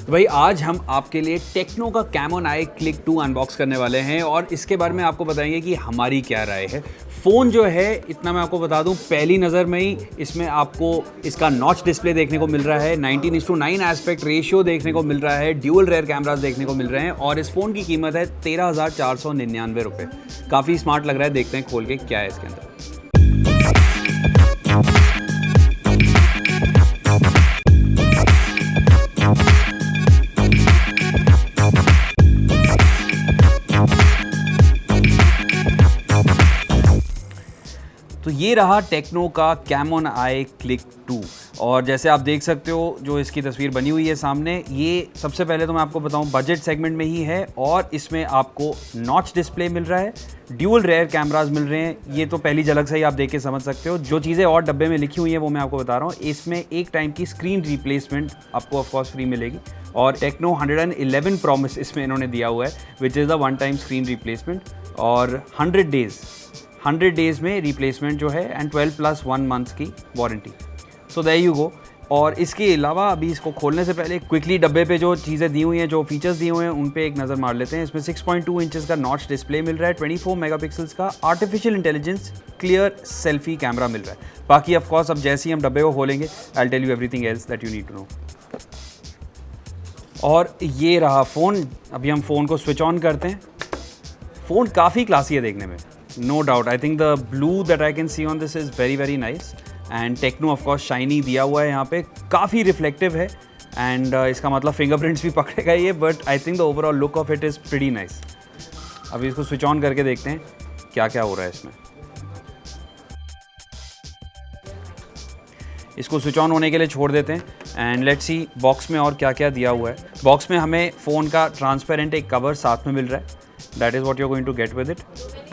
तो भाई आज हम आपके लिए टेक्नो का कैमोन आई क्लिक 2 अनबॉक्स करने वाले हैं और इसके बारे में आपको बताएंगे कि हमारी क्या राय है। फ़ोन जो है, इतना मैं आपको बता दूं, पहली नज़र में ही इसमें आपको इसका नॉच डिस्प्ले देखने को मिल रहा है, 19:9 एस्पेक्ट रेशियो देखने को मिल रहा है, ड्यूल रेयर कैमरास देखने को मिल रहे हैं और इस फ़ोन की कीमत है 13,499 रुपये। काफ़ी स्मार्ट लग रहा है, देखते हैं खोल के क्या है इसके अंदर। तो ये रहा टेक्नो का कैमोन आई क्लिक 2 और जैसे आप देख सकते हो जो इसकी तस्वीर बनी हुई है सामने, ये सबसे पहले तो मैं आपको बताऊं बजट सेगमेंट में ही है और इसमें आपको नॉच डिस्प्ले मिल रहा है, ड्यूल रेयर कैमरास मिल रहे हैं। ये तो पहली झलक से ही आप देख के समझ सकते हो। जो चीज़ें और डब्बे में लिखी हुई हैं वो मैं आपको बता रहा हूँ। इसमें एक टाइम की स्क्रीन रिप्लेसमेंट आपको ऑफकोर्स फ्री मिलेगी और टेक्नो 111 प्रॉमिस इसमें इन्होंने दिया हुआ है, which is the one time screen replacement और 100 डेज़ में रिप्लेसमेंट जो है एंड 12+1 मंथ्स की warranty. So there you go. और इसके अलावा अभी इसको खोलने से पहले क्विकली डब्बे पे जो चीज़ें दी हुई हैं, जो फीचर्स दिए हुए हैं, उन पे एक नज़र मार लेते हैं। इसमें 6.2 इंचेस का नॉच डिस्प्ले मिल रहा है, 24 मेगापिक्सल्स का artificial intelligence clear selfie camera मिल रहा है। बाकी ऑफकोर्स अब जैसे ही हम डब्बे को खोलेंगे I will tell you everything else that you need to know. और ये रहा फ़ोन। अभी हम फ़ोन को स्विच ऑन करते हैं। फ़ोन काफ़ी क्लासी है देखने में, no doubt. I think the blue that I can see on this is very very nice and techno of course shiny दिया हुआ है यहाँ पे, काफ़ी रिफ्लेक्टिव है एंड इसका मतलब फिंगरप्रिंट्स भी पकड़ेगा ये, but I think the overall look of it is pretty nice. अभी इसको स्विच ऑन करके देखते हैं क्या क्या हो रहा है इसमें। इसको स्विच ऑन होने के लिए छोड़ देते हैं एंड लेट्स सी बॉक्स में और क्या क्या दिया हुआ है। बॉक्स में हमें फ़ोन का ट्रांसपेरेंट एक कवर साथ में मिल रहा है, that is what you are going to get with it.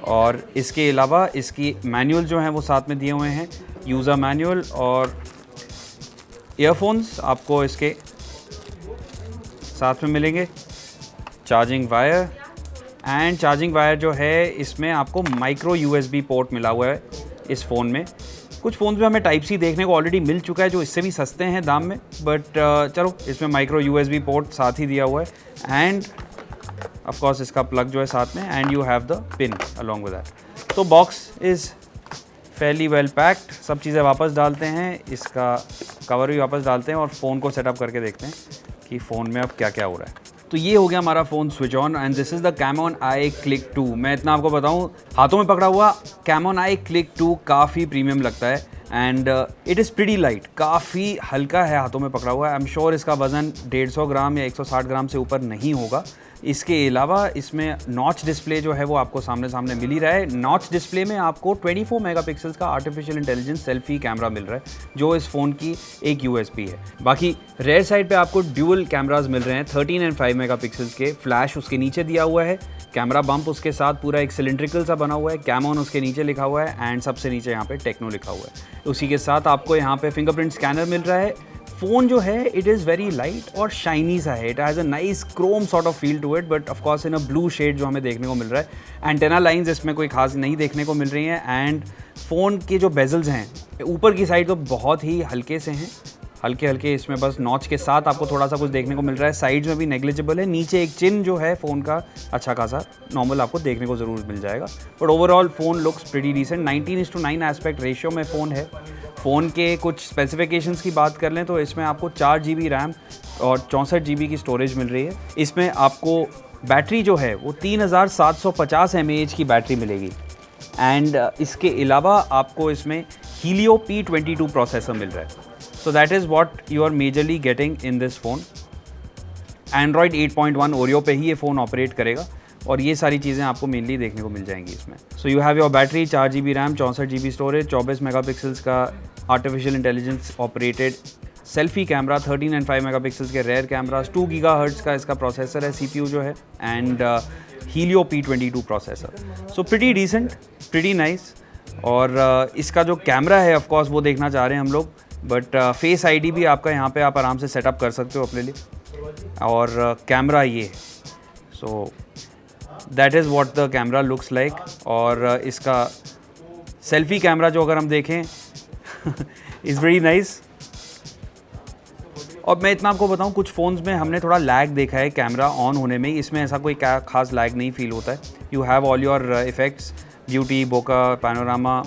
और इसके अलावा इसकी मैनुअल जो हैं वो साथ में दिए हुए हैं, यूज़र मैनुअल और ईयरफोन्स आपको इसके साथ में मिलेंगे, charging wire and charging wire जो है इसमें आपको माइक्रो USB पोर्ट मिला हुआ है इस फ़ोन में। कुछ फ़ोन्स में हमें टाइप सी देखने को ऑलरेडी मिल चुका है जो इससे भी सस्ते हैं दाम में, बट चलो इसमें माइक्रो USB पोर्ट साथ ही दिया हुआ है एंड ऑफ कोर्स इसका प्लग जो है साथ में and you have the pin along with that. तो box is fairly well packed. सब चीज़ें वापस डालते हैं, इसका कवर भी वापस डालते हैं और फ़ोन को सेटअप करके देखते हैं कि फ़ोन में अब क्या क्या हो रहा है। तो ये हो गया हमारा phone switch on and this is the Camon I click 2। मैं इतना आपको बताऊँ, हाथों में पकड़ा हुआ कैमोन आई क्लिक 2 काफ़ी प्रीमियम लगता है and it is pretty light, काफ़ी हल्का है हाथों में पकड़ा हुआ है। आई एम श्योर इसका वज़न 150 ग्राम या 160 ग्राम से ऊपर नहीं होगा। इसके अलावा इसमें नॉच डिस्प्ले जो है वो आपको सामने सामने मिल ही रहा है। नॉच डिस्प्ले में आपको 24 मेगापिक्सल्स का आर्टिफिशियल इंटेलिजेंस सेल्फी कैमरा मिल रहा है जो इस फ़ोन की एक USP है। बाकी रेयर साइड पे आपको ड्यूल कैमरास मिल रहे हैं, 13 एंड 5 मेगापिक्सल्स के। फ्लैश उसके नीचे दिया हुआ है, कैमरा बम्प उसके साथ पूरा एक सिलिंड्रिकल सा बना हुआ है, कैमोन उसके नीचे लिखा हुआ है एंड सबसे नीचे यहाँ पे टेक्नो लिखा हुआ है। उसी के साथ आपको यहाँ पे फिंगरप्रिंट स्कैनर मिल रहा है। फ़ोन जो है इट इज़ वेरी लाइट और शाइनी सा है, it has a nice chrome sort of feel to it, but of course in a blue shade जो हमें देखने को मिल रहा है। एंटेना लाइंस इसमें कोई खास नहीं देखने को मिल रही हैं एंड फ़ोन के जो बेजल्स हैं ऊपर की साइड तो बहुत ही हल्के से हैं, हल्के हल्के। इसमें बस नॉच के साथ आपको थोड़ा सा कुछ देखने को मिल रहा है, साइड्स में भी नेग्लिजिबल है। नीचे एक चिन जो है फ़ोन का अच्छा खासा नॉर्मल आपको देखने को ज़रूर मिल जाएगा, but overall phone looks pretty decent. 19:9 aspect ratio में फ़ोन है। फ़ोन के कुछ स्पेसिफिकेशंस की बात कर लें तो इसमें आपको 4 GB रैम और 64 GB की स्टोरेज मिल रही है। इसमें आपको बैटरी जो है वो 3750 mAh की बैटरी मिलेगी एंड इसके अलावा आपको इसमें हीलियो P22 प्रोसेसर मिल रहा है। So that is what you are majorly getting in this phone. Android 8.1 Oreo पे ही ये फ़ोन ऑपरेट करेगा और ये सारी चीज़ें आपको मेनली देखने को मिल जाएंगी इसमें। So you have your battery, 4 GB RAM, 64 GB storage, 24 megapixels का artificial intelligence operated selfie camera, 13 and 5 megapixels के रेयर कैमरास, 2 GHz का इसका प्रोसेसर है, CPU जो है and Helio P22 processor. So pretty decent, pretty nice. और इसका जो कैमरा है ऑफ कोर्स वो देखना चाह रहे हैं हम लोग, बट फेस ID भी आपका यहाँ पे आप आराम से सेटअप कर सकते हो अपने लिए। और कैमरा ये, so that is what the camera looks like. और इसका सेल्फी कैमरा जो अगर हम देखें इज़ वेरी नाइस। और मैं इतना आपको बताऊं, कुछ फ़ोन्स में हमने थोड़ा लैग देखा है कैमरा ऑन होने में, इसमें ऐसा कोई खास लैग नहीं फील होता है। You have all your effects, beauty, बोका, पैनोरामा।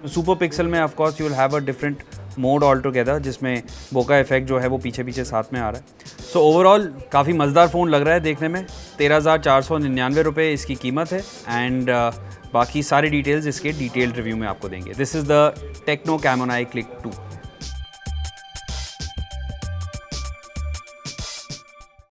सुपर पिक्सल में of course you will have a different mode all together, जिसमें बोका इफेक्ट जो है वो पीछे पीछे साथ में आ रहा है। सो ओवरऑल काफ़ी मज़ेदार फ़ोन लग रहा है देखने में। 13,499 रुपये इसकी कीमत है। एंड बाकी सारे डिटेल्स इसके डिटेल्ड रिव्यू में आपको देंगे। This is the techno Camon I click 2।